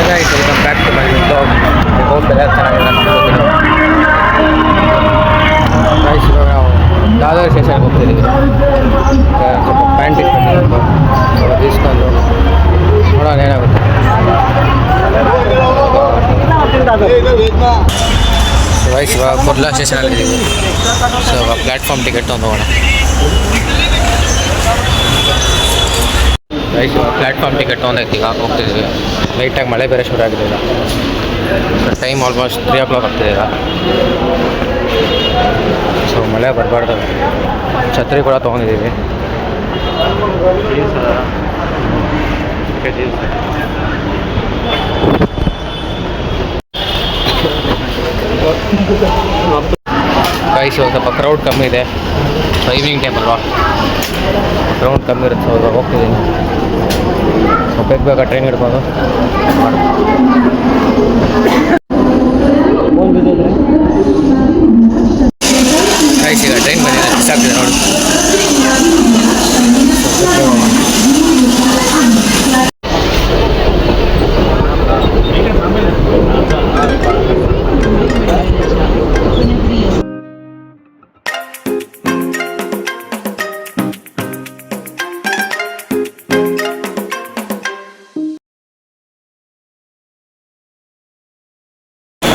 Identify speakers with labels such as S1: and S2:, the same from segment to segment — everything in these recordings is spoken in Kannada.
S1: Welcome back to my blog. Hope ಎಲ್ಲ ಚೆನ್ನಾಗಿದೆ ಅನ್ಕೊಂಡಿದ್ದೀನಿ. ಗೈಸ್ ಇವಾಗ ನಾವು ದಾದರ್ ಸ್ಟೇಷನ್ಗೆ ಹೋಗ್ತಿದ್ದೀವಿ. ಸ್ವಲ್ಪ ಪ್ಯಾಂಟ್ ಇಟ್ಕೊಂಡು ಸ್ವಲ್ಪ తీసుಕೊಂಡು ನೋಡೋಣ ಏನಾಗುತ್ತೆ. ಸೊ ಗೈಸ್ ಇವಾಗ ಕುರ್ಲಾ ಸ್ಟೇಷನಲ್ಲಿ ಇದ್ದೀವಿ. ಸೊ ಇವಾಗ ಪ್ಲ್ಯಾಟ್ಫಾರ್ಮ್ ಟಿಕೆಟ್ ತೊಗೊಂಡು ಹೋಗೋಣ. ಗೈಸ್ ಇವಾಗ ಪ್ಲ್ಯಾಟ್ಫಾರ್ಮ್ ಟಿಕೆಟ್ ತೊಗೊಂಡೈತಿ. ಈಗ ಹೋಗ್ತಿದ್ದೀವಿ. ಲೈಟಾಗಿ ಮಳೆ ಬೇರೆ ಶುರು ಆಗಿದೆ ಈಗ. ಟೈಮ್ ಆಲ್ಮೋಸ್ಟ್ 3 o'clock ಆಗ್ತಿದೆ ಈಗ. ಸೊ ಮಳೆ ಬರಬಾರ್ದು. ಛತ್ರಿ ಕೂಡ ತೊಗೊಂಡಿದ್ದೀವಿ. ಗೈಸ್ ಇವಾಗ ಸ್ವಲ್ಪ ಕ್ರೌಡ್ ಕಮ್ಮಿ ಇದೆ. ಈವ್ನಿಂಗ್ ಟೈಮ್ ಅಲ್ವಾ, ಕ್ರೌಡ್ ಕಮ್ಮಿ ಇರುತ್ತೆ. ಸೊ ಇವಾಗ ಹೋಗ್ತಿದ್ದೀನಿ. ಸೊ ಬೇಗ ಟ್ರೈನ್ ಹಿಡ್ಕೊಂಡು ಗೈಸ್ ಈಗ ಟ್ರೈನ್ ಬಂದಿದೆ. ಮಿಸ್ ಆಗ್ತಿದೆ ನೋಡಿ.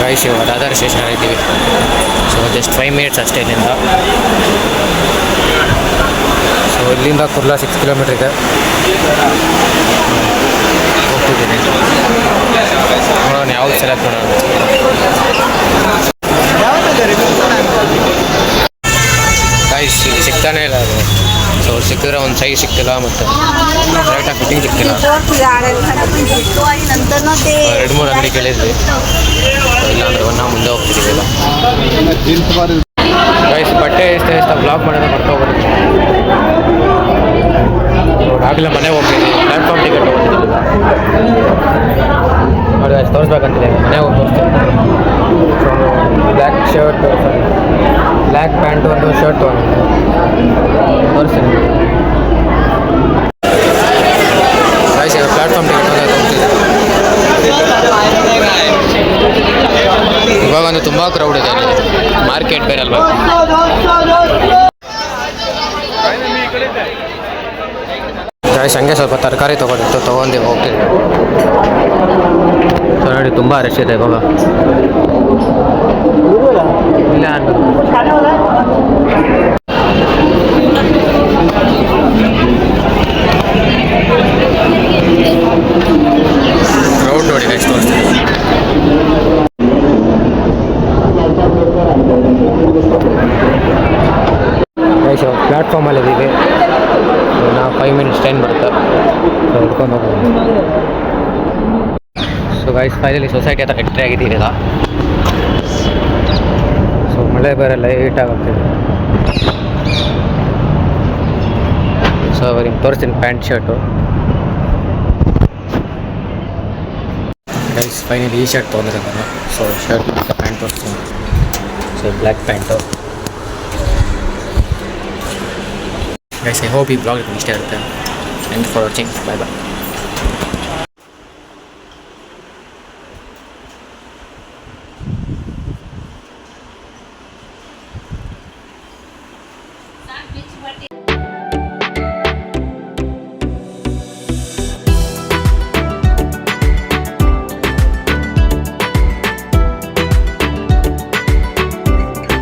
S1: ಗೈಸ್ ಇವಾಗ ದಾದರ್ ಸ್ಟೇಷನಲ್ಲಿ ಇದ್ದೀವಿ. ಸೊ ಜಸ್ಟ್ 5 minutes ಅಷ್ಟೇ ಇಲ್ಲಿಂದ. ಸೊ ಇಲ್ಲಿಂದ ಕುರ್ಲಾ 6 kilometer ಇದೆ. ಹೋಗ್ತಿದ್ದೀನಿ. ನೋಡೋಣ ಯಾವ್ದು ಸೆಲೆಕ್ಟ್ ಮಾಡೋಣ. ಗೈಸ್ ಇಲ್ಲಿ ಸಿಗ್ತಾನೆ ಇಲ್ಲ ಅದು. ಸೊ ಸಿಕ್ಕಿದ್ರೆ ಒಂದು ಸೈಜ್ ಸಿಕ್ತಿಲ್ಲ, ಮತ್ತು ಕರೆಕ್ಟಾಗಿ ಫಿಟ್ಟಿಂಗ್ ಸಿಕ್ತಿಲ್ಲ. 2-3 ಅಂಗಡಿ ಕೇಳಿದ್ವಿ. ಇಲ್ಲಾಂದ್ರೆ ನಾವು ಮುಂದೆ ಹೋಗ್ತಿದ್ದೀವಿಲ್ಲ. ಗೈಸ್ ಬಟ್ಟೆ ಎಷ್ಟು ಬ್ಲಾಗ್ ಮಾಡೋದು ಬರ್ತಾ ಹೋಗ್ಬರುತ್ತೆ. ಆಗಲೇ ಮನೆಗೆ ಹೋಗ್ತಿದ್ದೀವಿ. Platform ticket ಹೋಗ್ತಿದ್ದೀವಿ. ನೋಡಿ ಅಷ್ಟು ತೋರಿಸ್ಬೇಕಂತಿದೆ. ಮನೆಗೆ ಹೋಗಿ ತೋರಿಸ್ತೀನಿ. ಬ್ಲ್ಯಾಕ್ ಶರ್ಟ್, ಬ್ಲ್ಯಾಕ್ ಪ್ಯಾಂಟು, ಒಂದು ಶರ್ಟ್ ತೊಗೊಂಡಿದ್ದೆ. ತೋರಿಸ್ತೀನಿ. ಗೈಸ್ ಈಗ ಪ್ಲ್ಯಾಟ್ಫಾರ್ಮ್ ಟಿಕೆಟ್ ಹೋಗ್ತಿದ್ದೆ. ಇವಾಗ ಒಂದು ತುಂಬ ಕ್ರೌಡ್ ಇದೆ. ಮಾರ್ಕೆಟ್ ಬೇರೆ ಅಲ್ವಾ. ಗೈಸ್ ಹಂಗೆ ಸ್ವಲ್ಪ ತರಕಾರಿ ತೊಗೊಂಡು ಹೋಗ್ತಿದ್ದೆ. ಸೊ ನೋಡಿ ತುಂಬ ರಶ್ ಇದೆ ಇವಾಗ. ಇಲ್ಲ ಕ್ರೌಡ್ ನೋಡಿ ಗೈಸ್ ತೋರಿಸ್ತೀನಿ. ಗೈಸ್ ಪ್ಲ್ಯಾಟ್ಫಾರ್ಮಲ್ಲಿ ಇದ್ದೀವಿ. ನಾವು 5 minutes ಟ್ರೈನ್ ಬರುತ್ತೆ. ಸೊ ಹಿಡ್ಕೊಂಡು ಹೋಗ್ಬೋದು. ಸೊ ಗೈಸ್ ಫೈನಲಿ ಸೊಸೈಟಿ ಹತ್ರ ಎಂಟ್ರಿ ಆಗಿದ್ದೀವಿ ಈಗ. ಸೊ ಮಳೆ ಬೇರೆ ಲೈಟಾಗಿ ಆಗ್ತಿದೆ. ಸೊ ಅವ್ರಿಗೆ ತೋರಿಸ್ತೀನಿ ಪ್ಯಾಂಟ್ ಶರ್ಟು. ಗೈಸ್ ಫೈನಲಿ ಈ ಶರ್ಟ್ ತೊಗೊಂಡಿದ್ದೆ ನಾನು. ಸೊ ಶರ್ಟ್ ಮತ್ತು ಪ್ಯಾಂಟ್ ತೋರಿಸ್ತೀನಿ. So black pant. Guys I hope ಈ ಬ್ಲಾಗ್ ಇಷ್ಟ ಇರುತ್ತೆ. Thank you for watching. Bye bye.